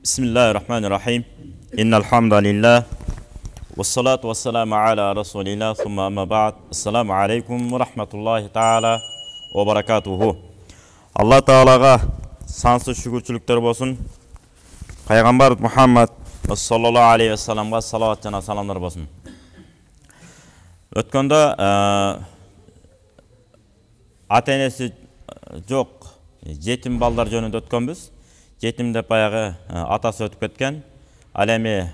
Bismillahirrahmanirrahim. İnnel hamdalillah. Vessalatu vesselamu ala Resulillah. Thumma amma ba'd. Assalamu alaikum ve rahmetullahi ta'ala ve barakatuhu. Allah Ta'alaga sansız şükürçülükler olsun. Peygamber Muhammed sallallahu aleyhi ve sellem'e salavat jana salamlar olsun. Ötkönde ata-enesi жоқ жетім балдар жөнүндө өткөнбүз. Жетим деп баягы атасы өтүп кеткен. Ал эми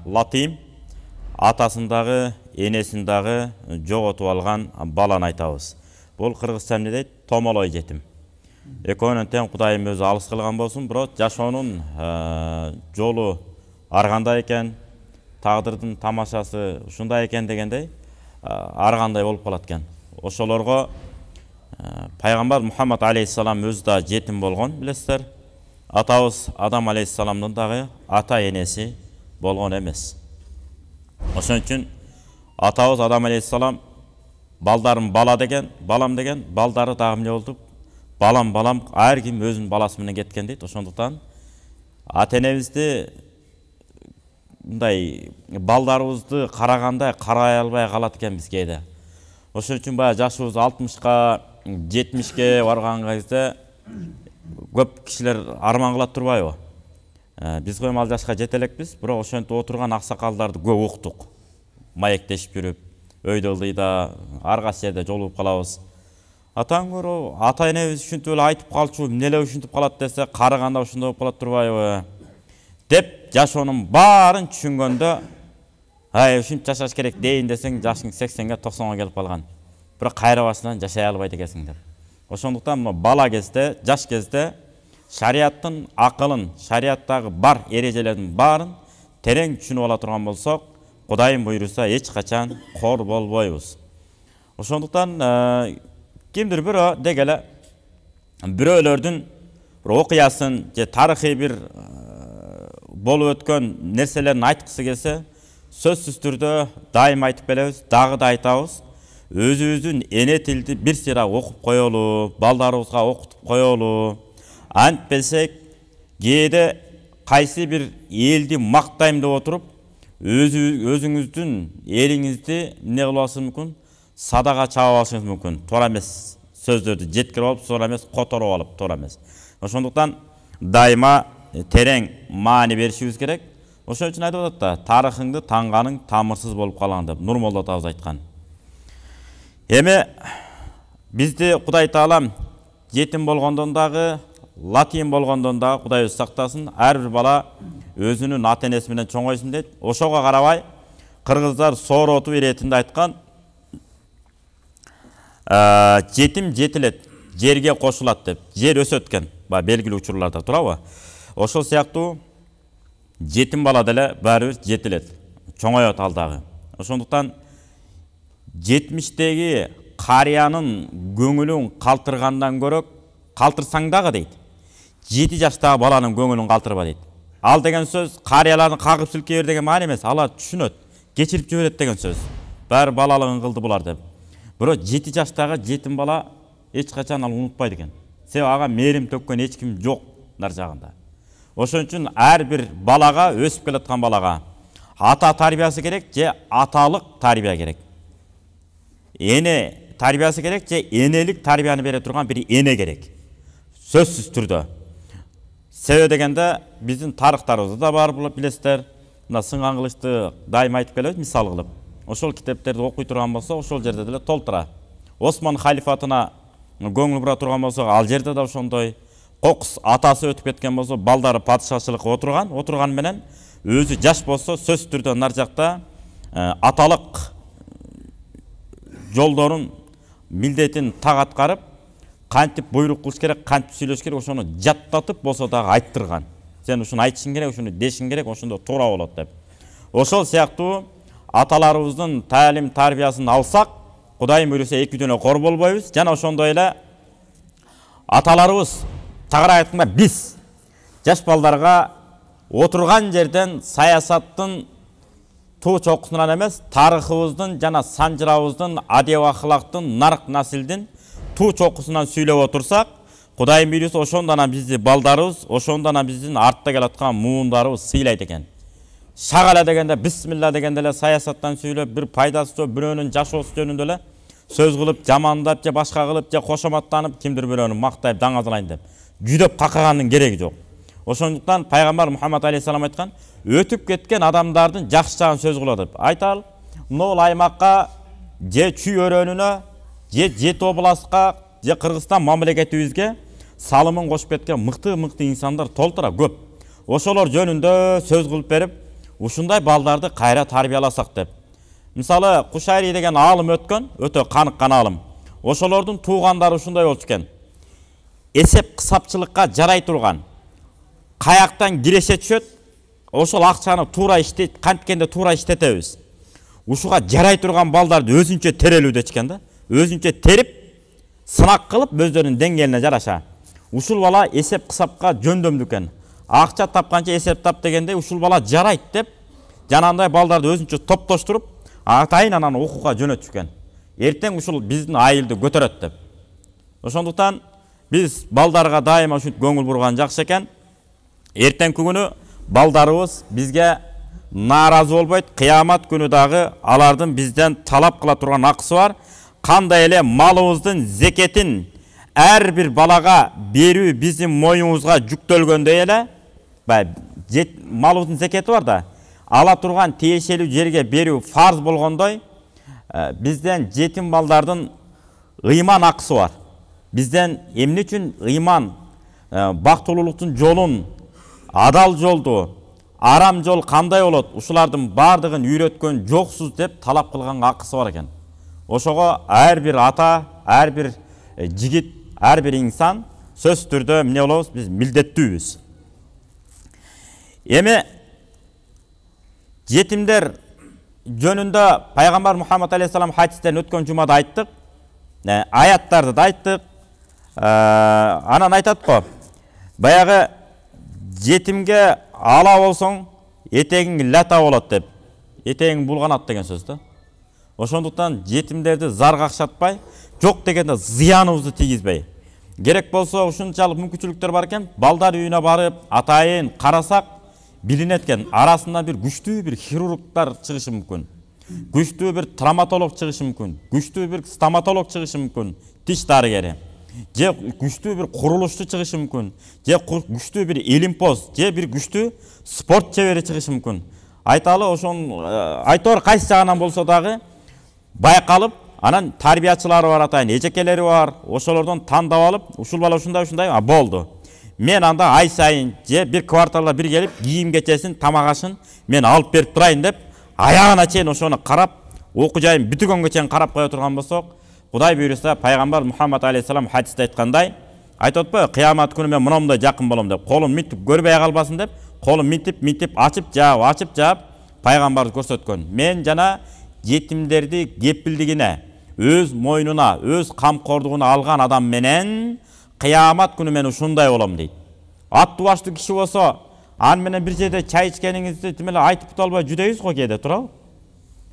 Латим атасындагы, энесиндагы жоготуп алган баланы айтабыз. Бул кыргыз тилинде дейт томолой жетим. Экөөнүн тең Кудайым өзү алыс кылган болсун, бирок жашоонун жолу ар кандай экен, тагдырдын тамашасы ушундай экен дегендей ар кандай болуп калат экен. Ошолорго Пайгамбар Мухаммад алейхиссалам өзү да жетим болгон, билесиздер. Атабыз Адам алейхиссаламдын дагы ата-энеси болгон эмес. Ошон үчүн атабыз Адам алейхиссалам балдарым бала деген, балам деген, балдары дагы эмне болду? Балам, ар ким өзүнүн баласы менен кеткен дейт. Ошондуктан ата-энебизди мындай балдарыбызды карагандай карай албай калат экенбиз кээде. Ошон үчүн баягы жашыбыз 60ка, 70ке барган кезде көп кишилер арман кылат турбайбы? Биз коем ал жашка жете элекпиз, бирок ошентип отурган аксакалдарды көп уктук. Маектешип жүрүп, өйдө ылдыйда, ар кайсы жерде жолугуп калабыз. Атаң көрө, ата-энебиз ушинтип эле айтып калчу, эмне эле ушинтип калат десе, карыганда ошондой болуп калат турбайбы? Деп жашоонун баарын түшүнгөндө, ушинтип жашаш керек дейин десең, жашың 80ге, 90га келип калган. Бирок кайра башынан жашай албайт экенсиңдер. Ошондуктан бала кезде, жаш кезде шарияттын акылын, шарияттагы бар эрежелердин баарын терең түшүнүп ала турган болсок, Кудайым буйруса эч качан кор болбойбуз. Ошондуктан кимдир бирөө дегеле бирөөлөрдүн бир окуясын же тарыхый бир болуп өткөн нерселерин айткысы келсе, сөзсүз түрдө дайым айтып келебиз, дагы да айтабыз. Өзүбүздүн эне тилди бир сыйра окуп коелу, балдарыбызга окутуп коелу. Антпесек, кээде кайсы бир элди мактайм деп отуруп, өзүңүздүн элиңизди эмне кылып алышыңыз мүмкүн? Садага чабып алышыңыз мүмкүн. Туура эмес сөздөрдү жеткирип алып, туура эмес которуп алып, туура эмес. Ошондуктан дайыма терең маани беришибиз керек. Ошон үчүн айтып атат да, тарыхыңды таңганың тамырсыз болуп калган деп Нурмолла атабыз айткан. Эми бизди Кудай Таалам жетим болгондон дагы, латим болгондон дагы Кудай өзү сактасын. Ар бир бала өзүнүн ата-энеси менен чоңойсун дейт. Ошого карабай кыргыздар соороту иретинде айткан, жетим жетилет, жерге кошулат деп. Жер өсөт экен, белгилүү учурларда турабы? Ошол сыяктуу жетим бала деле баары жетилет, чоңоет ал дагы. Ошондуктан 70-теги карыянын көңүлүн калтыргандан көрө калтырсаң дагы дейт. 7 жаштагы баланын көңүлүн калтырба дейт. Ал деген сөз карыяларды кагып силкей бер деген маани эмес, алар түшүнөт, кечирип жиберет деген сөз. Баары балалыгын кылды булар деп. Бирок 7 жаштагы жетим бала эч качан ал унутпайт экен. Себеби ага мээрим төккөн эч ким жок нар жагында. Ошон үчүн ар бир балага, өсүп келаткан балага ата тарбиясы керек же аталык тарбия керек. Эне тарбиясы керек же энелик тарбияны бере турган бир эне керек. Сөзсүз түрдө. Себеби дегенде биздин тарыхтарыбызда да бар билесиздер. Мына Сынган Кылычты дайым айтып келебиз мисал кылып. Ошол китептерди окуй турган болсо, ошол жерде деле толтура. Осман халифатына көңүл бура турган болсо, ал жерде да ошондой. Кокус атасы өтүп кеткен болсо, балдары падышачылыкка отурган менен өзү жаш болсо, сөз түрдө нар жакта аталык жолдорун, милдетин так аткарып, кантип буйрук кылыш керек, кантип сүйлөш керек, ошону жаттатып болсо дагы айттырган. Сен ушуну айтышың керек, ушуну дешиң керек, ошондо туура болот деп. Ошол сыяктуу аталарыбыздын таалим тарбиясын алсак, Кудайым буйруса экидөн кор болбойбуз. Жана ошондой эле аталарыбыз тагыраак айтканда биз жаш балдарга отурган жерден саясаттын туу чокусунан эмес, тарыхыбыздын жана санжырабыздын, адеп ахлактын, нарк насилдин туу чокусунан сүйлөп отурсак, Кудайдын буйруусу ошондон бизди балдарыбыз, ошондон биздин артта келаткан муундарыбыз сыйлайт экен. Шагала дегенде бисмилла дегенде эле саясаттан сүйлөп, бир пайдасы жок бирөөнүн жашоосу жөнүндө эле сөз кылып, жамандап же башка кылып же кошоматтанып, кимдир бирөөнү мактайып даңазалайын деп жүдөп какаганын кереги жок. Ошондуктан пайгамбар Мухаммад алейхиссалам айткан, өтүп кеткен адамдардын жакшы жагын сөз кыла деп. Айталы, могул аймакка же Чүй өрөөнүнө, же Жети областка, же Кыргызстан мамлекетибизге салымын кошуп кеткен мыкты инсандар толтура көп. Ошолор жөнүндө сөз кылып берип, ушундай балдарды кайра тарбияласак деп. Мисалы, Кушайри деген аалым өткөн, өтө каныккан аалым. Ошолордун туугандары ушундай болчу экен. Эсеп кысапчылыкка жарай турган, каяктан киреше түшөт, ошол акчаны туура иштейт, канткенде туура иштетебиз. Ушуга жарай турган балдарды өзүнчө терелүү дечкен да. Өзүнчө терип, сынак кылып өздөрүнүн деңгээлине жараша. Ушул бала эсеп кысапка жөндөмдүү экен. Акча тапканча эсеп тап дегенде ушул бала жарайт деп, жанагындай балдарды өзүнчө топтоштуруп, атайын анан окууга жөнөтүшкөн. Эртең ушул биздин айылды көтөрөт деп. Ошондуктан биз балдарга дайыма ушинтип көңүл бурган жакшы экен. Эртеңки күнү балдарыбыз бизге нааразы болбойт. Кыямат күнү дагы алардын бизден талап кыла турган акысы бар. Кандай эле малыбыздын зекетин ар бир балага берүү биздин моюңузга жүктөлгөндөй эле, малыбыздын зекети бар да, ала турган тиешелүү жерге берүү фарз болгондой, бизден жетим балдардын ыйман акысы бар. Бизден эмне үчүн ыйман, бактылуулуктун жолун, адал жолду, арам жол кандай болот, ушулардын бардыгын үйрөткөн жоксуз деп талап кылган акысы бар экен. Ошого ар бир ата, ар бир жигит, ар бир инсан сөз түрдө эмне болобуз, биз милдеттүүбүз. Эми жетимдер жөнүндө пайгамбар Мухаммад алейхиссалам хадистен өткөн жумада айттык, аяттарды да айттык. Анан айтат го, баягы жетимге ала болсоң, этегиң лата болот деп. Этегиң булганат деген сөз да. Ошондуктан жетимдерди зар какшатпай, жок дегенде зыяныбызды тийгизбей. Керек болсо ушунчалык мүмкүнчүлүктөр бар экен, балдар үйүнө барып, атайын карасак билинет экен. Арасында бир күчтүү бир хирургдар чыгышы мүмкүн. Күчтүү бир травматолог чыгышы мүмкүн. Күчтүү бир стоматолог чыгышы мүмкүн. Тиш дарыгери. Же күчтүү бир курулушчу чыгышы мүмкүн. Же күчтүү бир илимпоз, же бир күчтүү спорт чебери чыгышы мүмкүн. Айталы, ошон айтор кайсы жагынан болсо дагы байкалып, анан тарбиячылары бар, атайын эжекелери бар, ошолордон тандап алып, ушул бала ушундай болду. Мен анда ай сайын же бир кварталда бир келип, кийим кечесин, тамак ашын мен алып берип турайын деп, аягына чейин ошону карап, окуу жайын бүтүгөнгө чейин карап кое турган болсок, Кудай буйруса пайгамбар Мухаммад алейхиссалам хадисте айткандай, айтып атпайбы, кыямат күнү мен мындай жакын болом деп, колум мынтип көрбөй калбасын деп, колум мынтип ачып жаап пайгамбар көрсөткөн. Мен жана жетимдерди кепилдигине, өз мойнуна, өз камкордугуна алган адам менен кыямат күнү мен ушундай болом дейт. Аттуу баштуу киши болсо, аны менен бир жерде чай ичкениңизди тим эле айтып бута албай жүдөйсүз го кээде, туурабы?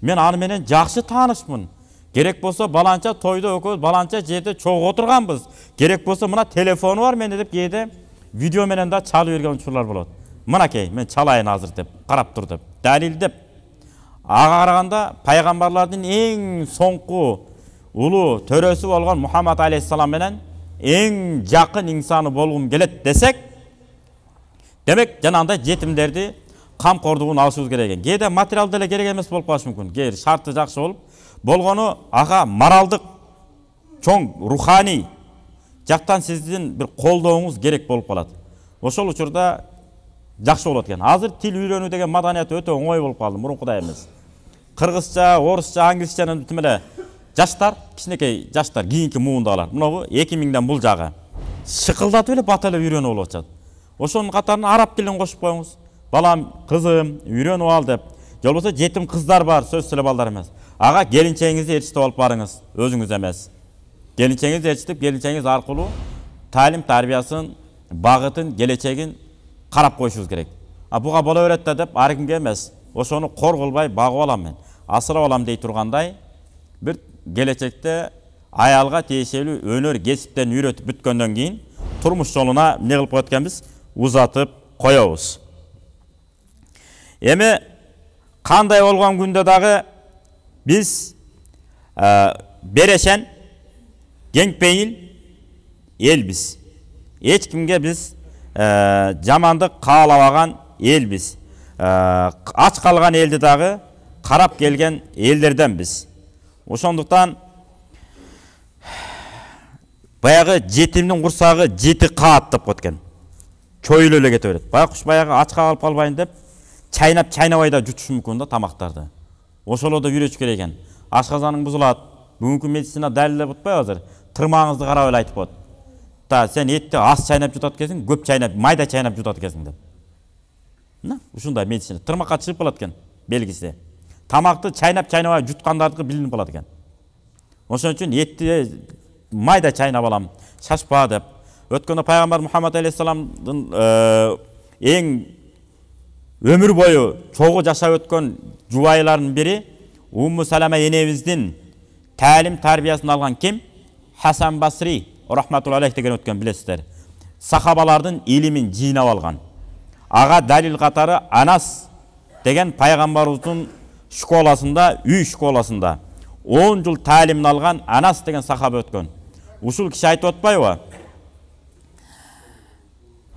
Мен аны менен жакшы таанышмын. Керек болсо баланча тойдо экөөбүз баланча жерде чогуу отурганбыз. Керек болсо мына телефону бар менде деп кээде видео менен да чалып берген учурлар болот. Мынакей, мен чалайын азыр деп, карап тур деп, далилдеп. Ага караганда пайгамбарлардын эң соңку улуу төрөсү болгон Мухаммад алейхиссалам менен эң жакын инсаны болгум келет десек, демек жанагындай жетимдерди камкордугун алышыбыз керек экен. Кээде материал деле керек эмес болуп калышы мүмкүн. Кээ шарты жакшы болуп, болгону ага моралдык, чоң руханий жактан сиздин бир колдооңуз керек болуп калат. Ошол учурда жакшы болот экен. Азыр тил үйрөнүү деген маданият өтө оңой болуп калды, мурункудай эмес. Кыргызча, орусча, англисчаны тим эле жаштар, кичинекей жаштар, кийинки муундагылар. Мынабу 2000ден бул жагы шыкылдатып эле бата эле үйрөнүп болуп атышат. Ошонун катарына араб тилин кошуп коюңуз. Балам, кызым, үйрөнүп ал деп. Же болбосо жетим кыздар бар, сөз эле балдар эмес. Ага келинчегиңизди ээрчитип алып барыңыз, өзүңүз эмес. Келинчегиңизди ээрчитип, келинчегиңиз аркылуу таалим тарбиясын, багытын, келечегин карап коюшубуз керек. Буга боло берет да деп ар кимге эмес. Ошону кор кылбай багып алам мен, асырап алам дей тургандай, бир келечекте аялга тиешелүү өнөр кесиптен үйрөтүп бүткөндөн кийин turmuş joluna ne kılıp koyatkanбыз? Uzatıp koyabыз. Эми кандай болгон күндө дагы биз берешен, кеңпейил элбиз. Эч кимге биз жамандык каалабаган элбиз. Ач калган элди дагы карап келген элдерденбиз. Ошондуктан баягы жетимдин курсагы 7 каат деп коет экен. Чойлуу эле кете берет. Байкуш баягы ачка калып калбайын деп чайнабай да жутушу мүмкүн да тамактарды. Ошоло да үйрөтүш керек экен. Ашказаның бузулат. Бүгүнкү медицина далилдеп атпайбы азыр? Тырмагыңызды карап эле айтып коет. Та сен этти аз чайнап жутат экенсиң, көп чайнап, майда чайнап жутат экенсиң деп. Ушундай медицина тырмакка чыгып калат экен белгиси. Тамакты чайнап жуткандардыкы билинип калат экен. Ошон үчүн этти майда чайнап алам, шашпа деп. Өткөндө пайгамбар Мухаммад алейхиссаламдын эң өмүр бою чогуу жашап өткөн жубайларынын бири Умму Салама энебиздин талим тарбиясын алган ким? Хасан Басри рахматулла алейх деген өткөн билесиздер. Сахабалардын илимин жыйнап алган. Ага далил катары Анас деген пайгамбарыбыздын школасында, үй школасында 10 жыл талимин алган Анас деген сахаба өткөн. Ушул киши айтып атпайбы?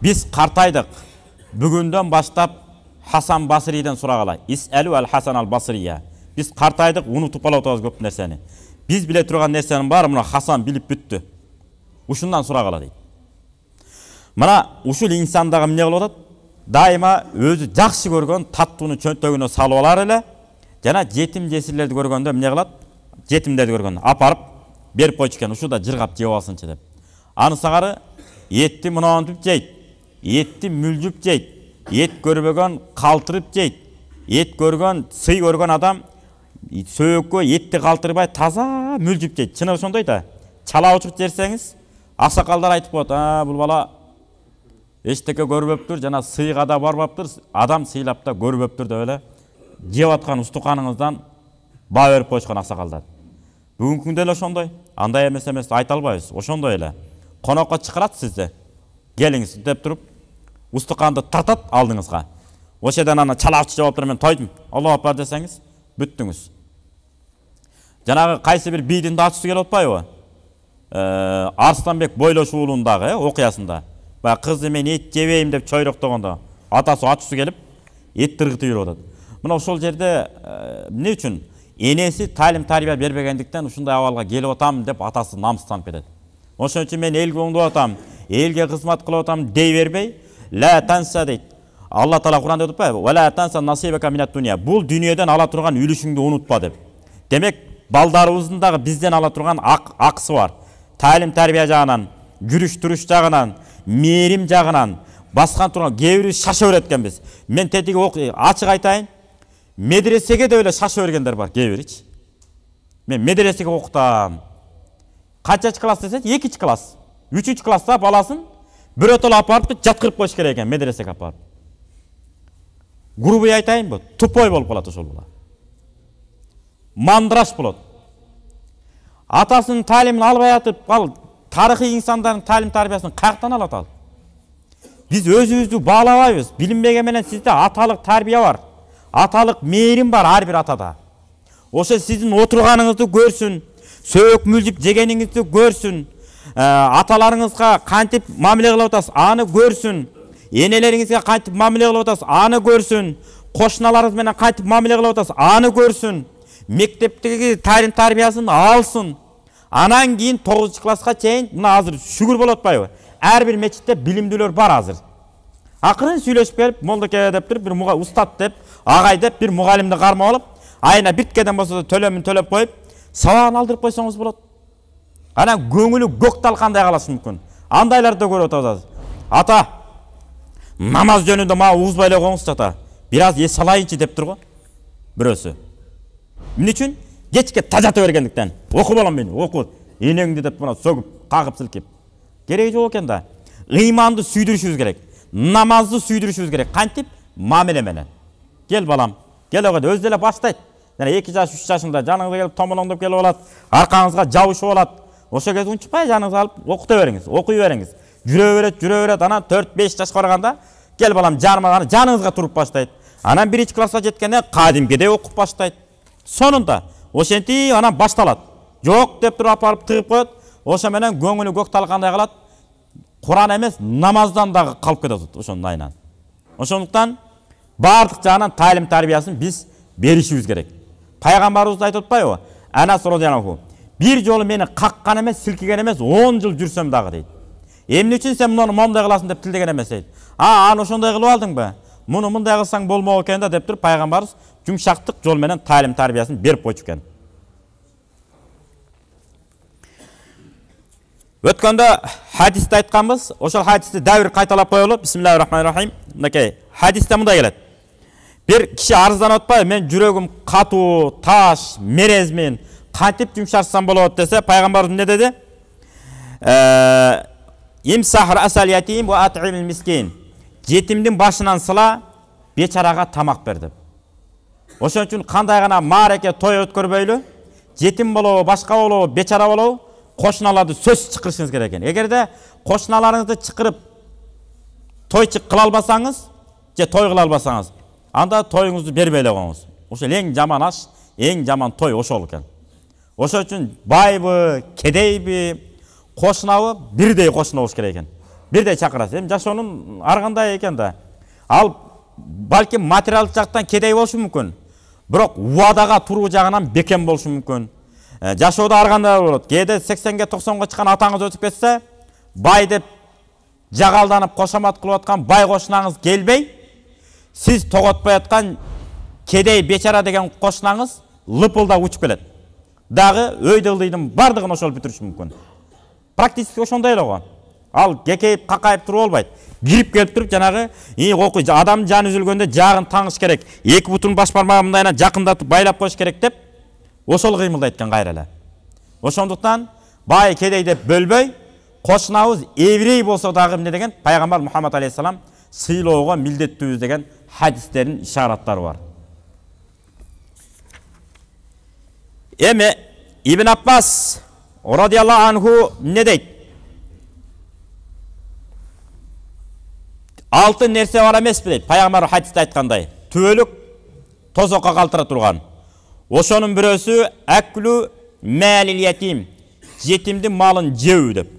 Биз картайдык. Бүгүндөн баштап Хасан Басриден сурагыла. Исалу ал-Хасан ал-Басрия. Биз картайдык, унутуп калып атабыз көп нерсени. Биз биле турган нерсенин баары мына Хасан билип бүттү. Ушундан сурагыла дейт. Мына ушул инсандагы эмне кылып атат? Дайыма өзү жакшы көргөн таттууну чөнтөгүнө салып алар эле. Жана жетим жесирлерди көргөндө эмне кылат? Жетимдерди көргөндө апарып берип койчу экен, ушуда жыргап жеп алсынчы деп. Аны сагары этти мынантип жейт. Этти мүлжүп жейт. Эт көрбөгөн калтырып жейт. Эт көргөн, сый көргөн адам сөөккө этти калтырбай таза мүлжүп жейт. Чыны ошондой да. Чала учук жерсеңиз, аксакалдар айтып коет, бул бала эчтеке көрбөптүр, жана сыйга да барбаптыр, адам сыйлап да көрбөптүр деп эле жеп аткан устуканыңыздан баа берип койчукан аксакалдар. Бүгүнкү күндө эле ошондой. Андай эмес айта албайбыз. Ошондой эле. Конокко чакырат сизди. Келиңиз деп туруп, устуканды тартат алдыңызга. Ошодан аны чалаачы жеп атып мен тойдум. Аллах акбар десеңиз, бүттүңүз. Жанагы кайсы бир бийдин дачысы келип атпайбы? Арстанбек Бойлош уулундагы окуясында. Бая кызы мен эт жебейм деп чойроктогондо атасы ачысы келип эт тыргытып жүрүп атат. Мына ошол жерде эмне үчүн? Энеси талим тарбия бербегендиктен ушундай абалга келип атам деп атасы намыстанып кетет. Ошон үчүн мен элге оңдоп атам, элге кызмат кылып атам дей бербей, ла танса дейт. Алла Таала Куранда айтып атпайбы? Ва ла танса насибака минат дуния. Бул дүйнөдөн ала турган үлүшүңдү унутпа деп. Демек, балдарыбыздын дагы бизден ала турган акысы бар. Талим тарбия жагынан, жүрүш туруш жагынан, мээрим жагынан баскан турган кээ бири шаша берет экенбиз. Мен тетиги ачык айтайын. Медресеге де эле шаша бергендер бар, кээ биричи. Мен медресеге окутам. Канчачы класс десет? 2-чи класс. 3-чү класста баласын бирөтөлө апарып жаткырып коюш керек экен медресеге апарып. Грубый айтайынбы? Тупой болуп калат ошол бала. Мандраш болот. Атасынын талимин албай атып, ал тарыхый инсандардын талим тарбиясын каяктан алат ал? Биз өзүбүздү баалабайбыз. Билинбеген менен сизде аталык тарбия бар. Аталык мээрим бар ар бир атада. Ошо сиздин отурганыңызды көрсүн, сөөк мүлжүп жегениңизди көрсүн, аталарыңызга кантип мамиле кылып атасыз, аны көрсүн, энелериңизге кантип мамиле кылып атасыз, аны көрсүн, кошуналарыңыз менен кантип мамиле кылып атасыз, аны көрсүн, мектептеги талим тарбиясын алсын. Анан кийин 9-чу класска чейин, мына азыр шүгүр болуп атпайбы? Ар бир мечитте билимдүүлөр бар азыр. Акырын сүйлөшүп келип, молдоке деп туруп, бир устат деп, агай деп бир мугалимди кармап алып, айына биткеден болсо да төлөмүн төлөп коюп, сабагын алдырып койсоңуз болот. Анан көңүлү көк талкандай калышы мүмкүн. Андайларды да көрүп атабыз. Ата, намаз жөнүндө мага угузбай эле коюңузчу ата. Бир аз эс алайынчы деп турго. Бирөөсү. Эмне үчүн? Кечке тажата бергендиктен. Оку балам мени, оку. Энеңди деп мына сөгүп, кагып силкип. Кереги жок экен да. Ыйманды сүйдүрүшүбүз керек. Намазды сүйдүрүшүбүз керек. Кантип? Мамиле менен. Кел балам, кел ага өзү эле баштайт. Жана 2 жаш, 3 жашында жаныңызга келип томолоңдоп келип алат, аркаңызга жабышып алат. Ошо кезде унчукпай жаныңызга алып окута бериңиз, окуй бериңиз. жүре берет, анан 4-5 жашка барганда кел балам жаныма, жаныңызга туруп баштайт. Анан 1-2 класска жеткенде кадимкидей окуп баштайт. Сонунда ошентип анан башталат. Жок деп туруп апарып тыгып коет. Ошо менен көңүлү көк талкандай калат. Куран эмес, намаздан дагы калып кетет ошонун айынан. Ошондуктан бардык жагынан тайлим тарбиясын биз беришибиз керек. Пайгамбарыбыз айтып атпайбы? Анас радияллаху бир жолу мени каккан эмес, силкиген эмес, 10 жыл жүрсөм дагы дейт. Эмне үчүн сен муну момундай кыласың деп тилдеген эмес дейт. Аны ошондой кылып алдыңбы? Муну мындай кылсаң болмок экен да деп туруп пайгамбарыбыз жумшактык жол менен тайлим тарбиясын берип койчу экен. Өткөндө хадисте айтканбыз, ошол хадисти дәвир кайталап коелу. Бисмиллахир-рахманир-рахим. Мынакей хадисте мындай келет. Бир киши арызданып атпайбы, мен жүрөгүм катуу, таш, мерезмин, кантип жумшартсам болот десе, пайгамбарыбыз эмне деди? Имсахр асал ятим ва ат'имил мискин. Жетимдин башынан сыла, бечарага тамак бер деп. Ошон үчүн кандай гана маареке той өткөрбөйлү, жетим болобу, башка болобу, бечара болобу, кошуналарды сөз чыкырышыңыз керек экен. Эгерде кошуналарыңызды чыкырып тойчук кыла албасаңыз, же той кыла албасаңыз, анда тоюңузду бербей эле коюңуз. Ошол эң жаман аш, эң жаман той ошол экен. Ошон үчүн байбы, кедейби, кошунабы бирдей кошуна болуш керек экен. Бирдей чакырасыз. Эми жашоонун ар кандай экен да. Ал балким материалдык жактан кедей болушу мүмкүн. Бирок убадага туруу жагынан бекем болушу мүмкүн. Жашоодо ар кандай болот. Кээде 80-ге 90-га чыккан атаңыз өтүп кетсе, бай деп жагалданып кошомат кылып аткан бай кошунаңыз келбей, сиз тоготпой аткан кедей бечара деген кошунаңыз лыпылдап учуп келет. Дагы өйдө ылдыйдын бардыгын ошол бүтүрүшү мүмкүн. Практически ошондой эле го. Ал кекейип какайып туруп болбойт. Кирип келип туруп жанагы окуй адам жаны үзүлгөндө жагын таңыш керек. Эки бутун баш бармагы мындайына жакындатып байлап коюш керек деп ошол кыймылдайт экен кайра эле. Ошондуктан бай кедей деп бөлбөй, кошунабыз еврей болсо дагы эмне деген пайгамбар Мухаммад алейхиссалам сыйлоого милдеттүүбүз деген хадистердин ишараттары бар. Эми Ибн Аббас радияллаху анху эмне дейт? Алтын нерсе бар эмеспи дейт. Пайгамбар хадисте айткандай, түбөлүк тозокко калтыра турган. Ошонун бирөөсү аклу малил ятим, жетимдин малын жөө деп.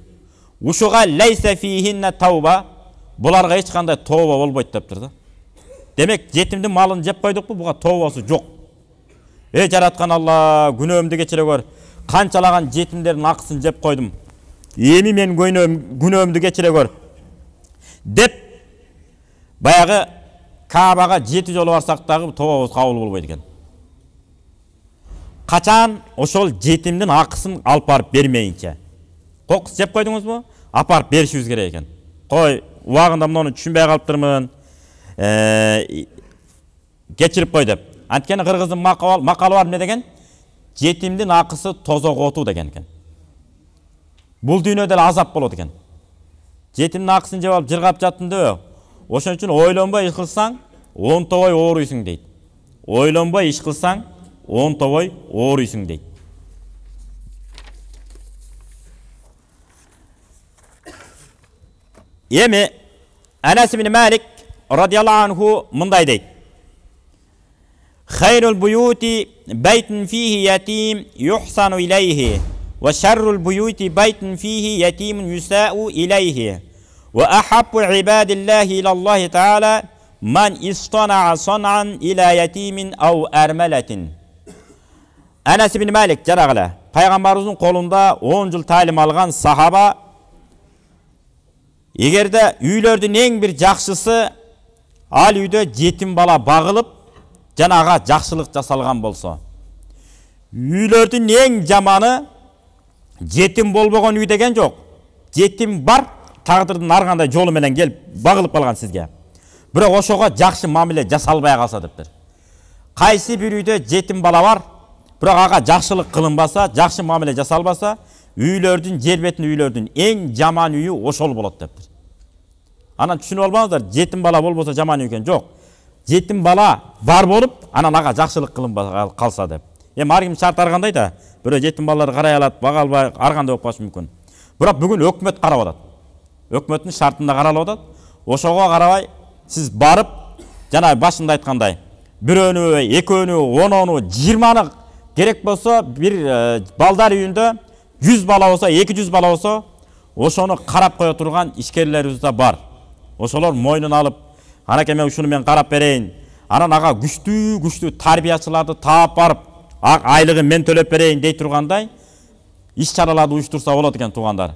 Ушуга лайса фихинна тауба, буларга эч кандай тооба болбойт дептир да. Демек, жетимдин малын жеп койдукпу, буга тообасы жок. Жараткан Алла, күнөөмдү кечире көр. Канчалаган жетимдердин акысын жеп койдум. Эми мен күнөөмдү кечире көр. Деп баягы Каабага 7 жолу барсак дагы тообабыз кабыл болбойт экен. Качан ошол жетимдин акысын алып барып бермейинче. Кокус жеп койдуңузбу? Апарып беришибиз керек экен. Кой, убагында муну түшүнбөй калыптырмын. Кечирип кой деп. Анткени кыргыздын макалы бар эмне деген? Жетимдин акысы тозок оту деген экен. Бул дүйнөдө эле азап болот экен. Жетимдин акысын жеп алып жыргап жаттым деп. Ошон үчүн ойлонбой иш кылсаң, 10 тобой ооруйсуң дейт. Ойлонбой иш кылсаң, 10 тобой ооруйсуң дейт. Эми Анас ибн Малик радияллаху анху мындай дейт. Хайрул буюти байтун фихи ятим юхсану илейхи, ва шаррул буюти байтун фихи ятимун юсау илейхи, ва ахаббу ибадиллахи илаллахи та'ала ман истанаа сан'ан ила ятимин ау армалатин. Анас ибн Малик жарагыла, пайгамбарыбыздын колунда 10 жыл тайлим алган сахаба, эгерде үйлөрдүн эң бир жакшысы ал үйдө жетим бала багылып, жанага жакшылык жасалган болсо, үйлөрдүн эң жаманы жетим болбогон үй деген жок. Жетим бар, тагдырдын ар кандай жолу менен келип багылып калган сизге. Бирок ошого жакшы мамиле жасалбай калса дептир. Кайсы бир үйдө жетим бала бар, бирок ага жакшылык кылынбаса, жакшы мамиле жасалбаса, үйлөрдүн жер бетин үйлөрдүн эң жаман үйү ошол болот дептир. Анан түшүнүп албаңыздар, жетим бала болбосо жаман үй экен, жок. Жетим бала бар болуп, анан ага жакшылык кылынбай калса деп. Эми ар ким шарттары кандай да, бирөө жетим балаларды карай алат, бага албай, ар кандай болуп калышы мүмкүн. Бирок бүгүн өкмөт карап атат. өкмөттүн шартында каралып атат. Ошого карабай сиз барып, жана башында айткандай, бирөөнү, экөөнү, 10-ону, 20-ны керек болсо, бир балдар үйүндө 100 бала болсо, 200 бала болсо, ошону карап кое турган ишкерлерибиз да бар. Ошолор мойнун алып, анакей мен ушуну мен карап берейин. Анан ага күчтүү тарбиячыларды таап барып, айлыгын мен төлөп берейин дей тургандай иш-чараларды уюштурса болот экен туугандар.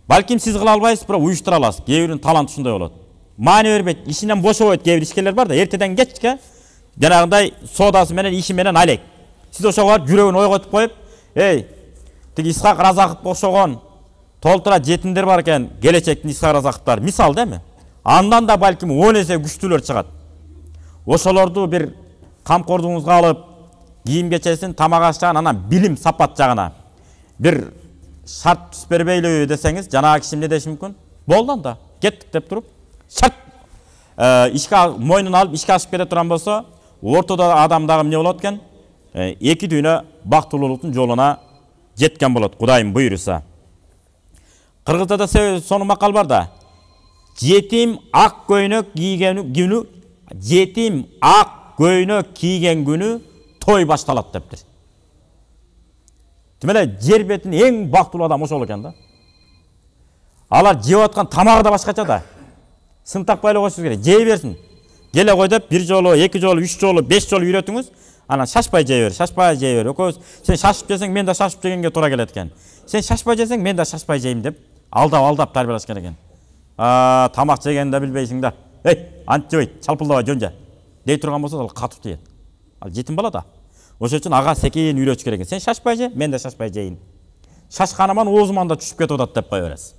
Балким сиз кыла албайсыз, бирок уюштура аласыз. Кээ биринин таланты ушундай болот. Маани бербейт, ишинен бошобойт кээ бир ишкерлер бар да, эртеден кечке жанагындай соодасы менен, иши менен алек. Сиз ошого жүрөгүн ойготуп коюп, эй, тиги Исхак Разаковго окшогон толтура жетимдер бар экен, келечектин Исхак Разаковдор, мисал деби? Андан да балким 10 эсе күчтүүлөр чыгат. Ошолорду бир камкордугуңузга алып, кийим кечесин, тамак аш жагынан, анан билим сапат жагына бир шарт түз бербейлүү десеңиз, жанагы киши эмне деши мүмкүн? Болду анда, кеттик деп туруп, шарт ишке мойнун алып ишке ашып кете турган болсо, ортодо адам дагы эмне болот экен? Эки дүйнө бактылуулуктун жолуна жеткен болот, Кудайым буйруса. Кыргызда да сону макал бар да. Жетим ак көйнөк кийген күнү, жетим ак көйнөк кийген күнү той башталат дептир. Демеле жер бетинин эң бактылуу адам ошол экен да. Алар жеп аткан тамагы да башкача да. Сынтакпай эле койсуңуз керек, жей берсин. Келе кой деп бир жолу, эки жолу, 3 жолу, 5 жолу үйрөтүңүз. Анан шашпай жей бер, шашпай жей бер. Экөөбүз сен шашып жесең, мен да шашып жегенге туура келет экен. Сен шашпай жесең, мен да шашпай жейм деп алдап тарбиялашкан экен. Тамак жегенди да билбейсиң да. Эй, ант жебейт, чалпылдабай жөн жа. Дей турган болсо ал катып тиет. Ал жетим бала да. Ошон үчүн ага секейин үйрөтүш керек экен. Сен шашпай же, мен да шашпай жейин. Шашканыман оозуман да түшүп кетип атат деп кое бересиз.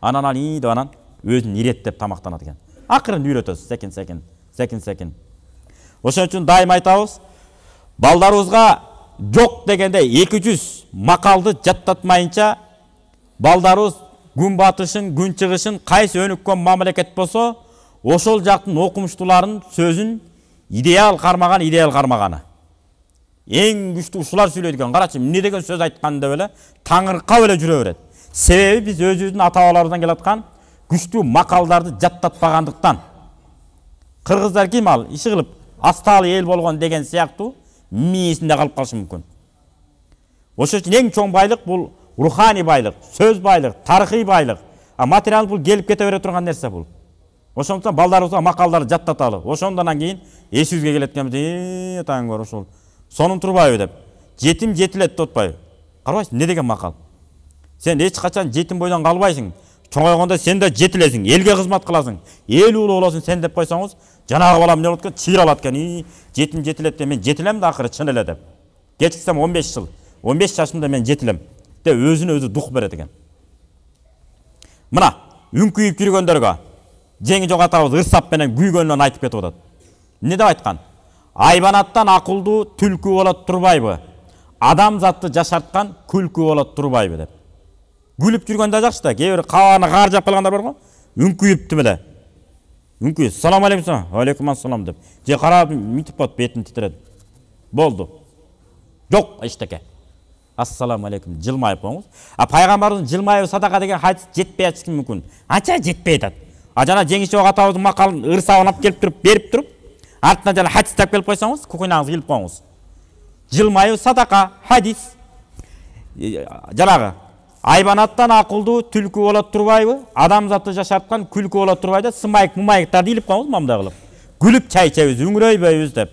Анан ал деп анан өзүн иреттеп тамактанат экен. Акырын үйрөтөсүз, секин. Ошон үчүн дайым айтабыз, балдарыбызга жок дегенде 200 макалды жаттатмайынча балдарыбыз күн батышын, күн чыгышын кайсы өнүккөн мамлекет болсо, ошол жактын окумуштууларынын сөзүн идеал кармаганы. Эң күчтүү ушулар сүйлөйт экен. Карачы, эмне деген сөз айткан деп эле таңыркап эле жүрө берет. Себеби биз өзүбүздүн ата-бабаларыбыздан келаткан күчтүү макалдарды жаттатпагандыктан. Кыргыздар ким ал? Иши кылып астаалы эл болгон деген сыяктуу миесинде калып калышы мүмкүн. Ошон үчүн эң чоң байлык бул руханий байлык, сөз байлык, тарыхый байлык. Материал бул келип кете бере турган нерсе бул. Ошондуктан балдарыбызга макалдарды жаттаталы. Ошондон кийин эсибизге келет экенбиз, таң көр ошол. Сонун турбайбы деп. Жетим жетилет деп атпайбы? Карабайсың, эмне деген макал? Сен эч качан жетим бойдон калбайсың. Чоңойгондо сен да жетилесиң, элге кызмат кыласың. Эл улуу болосуң сен деп койсоңуз, жанагы бала эмне болот экен? Чыйралат экен. Жетим жетилет деп мен жетилем да акыры чын эле деп. Кечиксем 15 жыл, 15 жашымда мен жетилем деп өзүнө өзү дух берет экен. Мына, үңкүйүп жүргөндөргө жеңи жок атабыз ырсап менен күйгөнүнөн айтып кетип атат. Эмне деп айткан? Айбанаттан акылдуу түлкү болот турбайбы? Адам затты жашарткан күлкү болот турбайбы деп. Күлүп жүргөндө жакшы да, кээ бир кабагына кар жап калгандар бар го? Үңкүйүптү беле. Үңкүй, салам алейкум, алейкум ассалам деп. Же карап митип калып бетин титирет. Болду. Жок эчтеке. Ассаламу алейкум, жылмайып коңуз. Пайгамбарыбыздын жылмайып садака деген хадис жетпей атышы мүмкүн. Анча жетпей атат. Жана жеңиши ок атабыздын макалын ырсабын алып келип туруп, берип туруп, артынан жана хадис тап келип койсоңуз, кукуйнаңызды килип коңуз. Жылмайып садака хадис. Жанагы айбанаттан акылдуу түлкү болот турбайбы? Адам заты жашарткан күлкү болот турбайбы? Сымайык мумайыктарды илип коңуз мамдай кылып. Күлүп чай ичебиз, үңүрөйбөйбүз деп.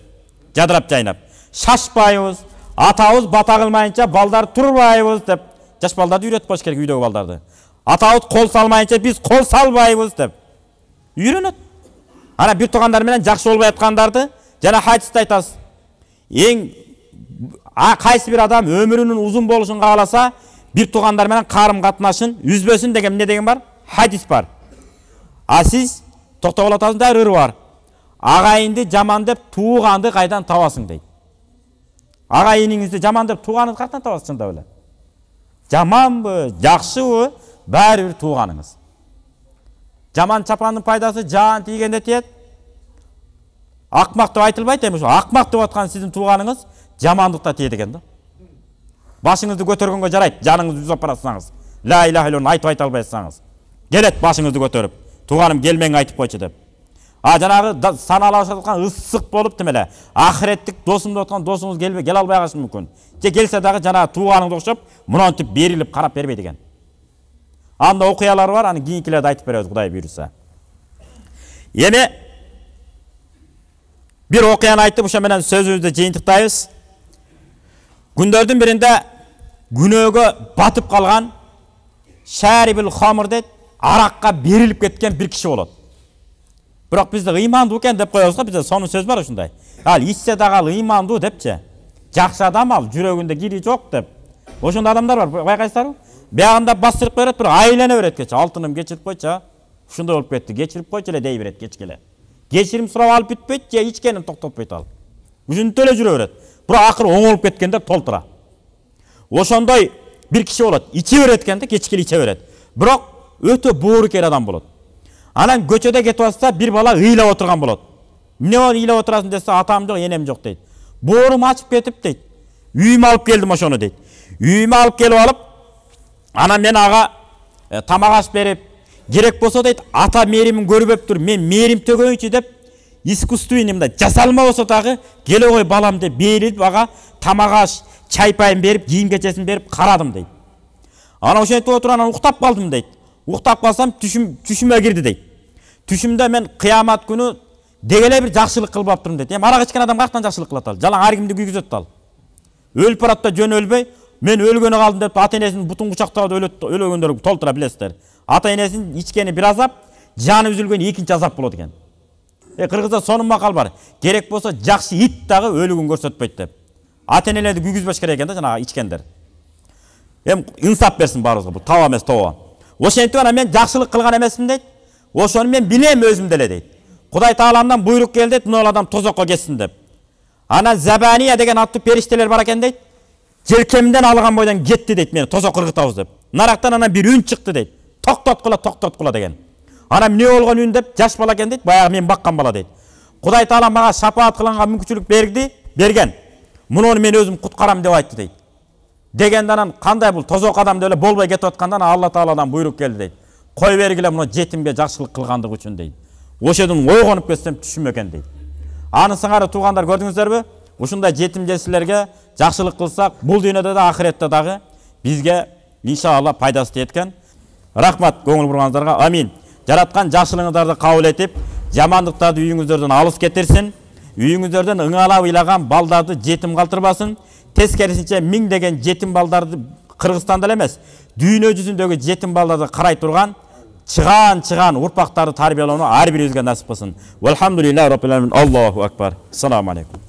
Жадырап жайнап. Шашпайбыз, атабыз бата кылмайынча балдар турбайбыз деп. Жаш балдарды үйрөтүп коюш керек, үйдөгү балдарды. Атабыз кол салмайынча биз кол салбайбыз деп. Үйрөнөт. Ана бир туугандар менен жакшы болбой аткандарды жана хадисте айтасыз. Эң кайсы бир адам өмүрүнүн узун болушун кааласа, бир туугандар менен карым катнашын үзбөсүн деген эмне деген бар? Хадис бар. Сиз токтогул атасының да ыры бар. Агайынды жаман деп тууганды кайдан табасың дейт. Агайыныңызды жаман деп тууганыңызды кайдан табасыз чында эле? Жаманбы, жакшыбы, баары бир тууганыңыз. Жаман чапандын пайдасы жаан тийгенде тиет. Акмак деп айтылбайт эми ошо. Акмак деп аткан сиздин тууганыңыз жамандыкта тиет экен да. Башыңызды көтөргөнгө жарайт, жаныңызды үзүп барасыңыз. Ла иляха иллаллах айтып айта албайсаңыз. келет башыңызды көтөрүп, туганым келмең айтып койчу деп. А жанагы саналашып аткан ысык болуп тимеле ахиреттик досум деп аткан досуңуз келе албай калышы мүмкүн. Же келсе дагы жанагы тууганыңды окшоп, монтип берилип карап бербейт экен. Анда окуялар бар, аны кийинкилерде айтып беребиз, Кудай буйрса. Эми бир окуяны айтып, ошо менен сөзүбүздү жыйынтыктайбыз. Күндөрдүн биринде күнөөгө батып калган Шарибул Хамр дейт, аракка берилип кеткен бир киши болот. Бирок бизде ыймандуу экен деп коебуз го, бизде сонун сөз бар ушундай. Ал ичсе дагы ал ыймандуу депчи. Жакшы адам ал, жүрөгүндө кири жок деп. Ошондой адамдар бар, байкайсыздарбы? Биягында бастырып берет, бирок айлене берет кече. Алтыным кечирип койчу, ушундай болуп кетти. Кечирип койчу эле дей берет кечкеле. Кечирим сурап алып бүтпөйт, же ичкенин токтотпойт ал. Ушинтип эле жүрө берет. Бирок акыры оңолуп кеткенде толтура. Ошондой бир киши болот. Иче берет экен да, кечкеле иче берет. Бирок өтө боорукер адам болот. Анан көчөдө кетип атса, бир бала ыйлап отурган болот. Эмне болду ыйлап отурасың десе, атам жок, энем жок дейт. Боорум ачып кетип дейт. Үйүмө алып келдим ошону дейт. Үйүмө алып келип алып, анан мен ага тамак аш берип, керек болсо дейт, ата мээримин көрбөп тур, мен мээрим төгөйүнчү деп, искусственный мындай жасалма болсо дагы, келе кой балам деп берип ага тамак аш, чай пайын берип, кийим кечесин берип карадым дейт. Анан ошентип отуруп анан уктап калдым дейт. Уктап калсам түшүмө кирди дейт. Түшүмдө мен кыямат күнү дегеле бир жакшылык кылбаптырмын дейт. Эми арак ичкен адам каяктан жакшылык кылат ал? Жалаң ар кимди күйгүзөт ал. Өлүп барат да жөн өлбөй, мен өлгөнү калдым деп ата энесин бутун кучактап өлгөндөргө толтура билесиздер. Ата энесин ичкени бир азап, жаны үзүлгөн экинчи азап болот экен. Кыргызда сонун макал бар. Керек болсо жакшы ит дагы өлүгүн көрсөтпөйт деп. Ата энелерди күйгүзбөш керек экен да жанагы ичкендер. Эми инсап берсин баарыбызга, бул таба эмес тоба. Ошентип анан мен жакшылык кылган эмесмин дейт. Ошону мен билем өзүм деле дейт. Кудай Тааламдан буйрук келди дейт, мына адам тозокко кетсин деп. Анан Забания деген аттуу периштелер бар экен дейт. Желкемден алган бойдан кетти дейт, мени тозок кыргытабыз деп. Нарактан анан бир үн чыкты дейт. Токтоткула деген. Анан эмне болгон үн деп, жаш бала экен дейт, баягы мен баккан бала дейт. Кудай Таалам мага шапаат кылганга мүмкүнчүлүк берген. Муну мен өзүм куткарам деп айтты дейт. Дегенде анан кандай бул тозок адам деле болбой кетип атканда Алла Тааладан буйрук келди дейт. Кой бергиле муну жетимге жакшылык кылгандыгы үчүн дейт. Ошодон ойгонуп кетсем түшүм экен дейт. Аны сыңары туугандар көрдүңүздөрбү? Ушундай жетим жесирлерге жакшылык кылсак, бул дүйнөдө да ахиретте дагы бизге иншалла пайдасы тиет. Рахмат көңүл бургандарга. Амин. Жараткан жакшылыгыңыздарды кабыл этип, жамандыктарды үйүңүздөрдөн алыс кетирсин. Үйүңүздөрдөн ыңалап ыйлаган балдарды жетим калтырбасын. Тескерисинче миңдеген жетим балдарды Кыргызстанда эле эмес, дүйнө жүзүндөгү жетим балдарды карай турган чыган урпактарды тарбиялоону ар бирибизге насип кылсын. Валхамдулиллахи раббил аламин. Аллаху акбар. Ассаламу алейкум.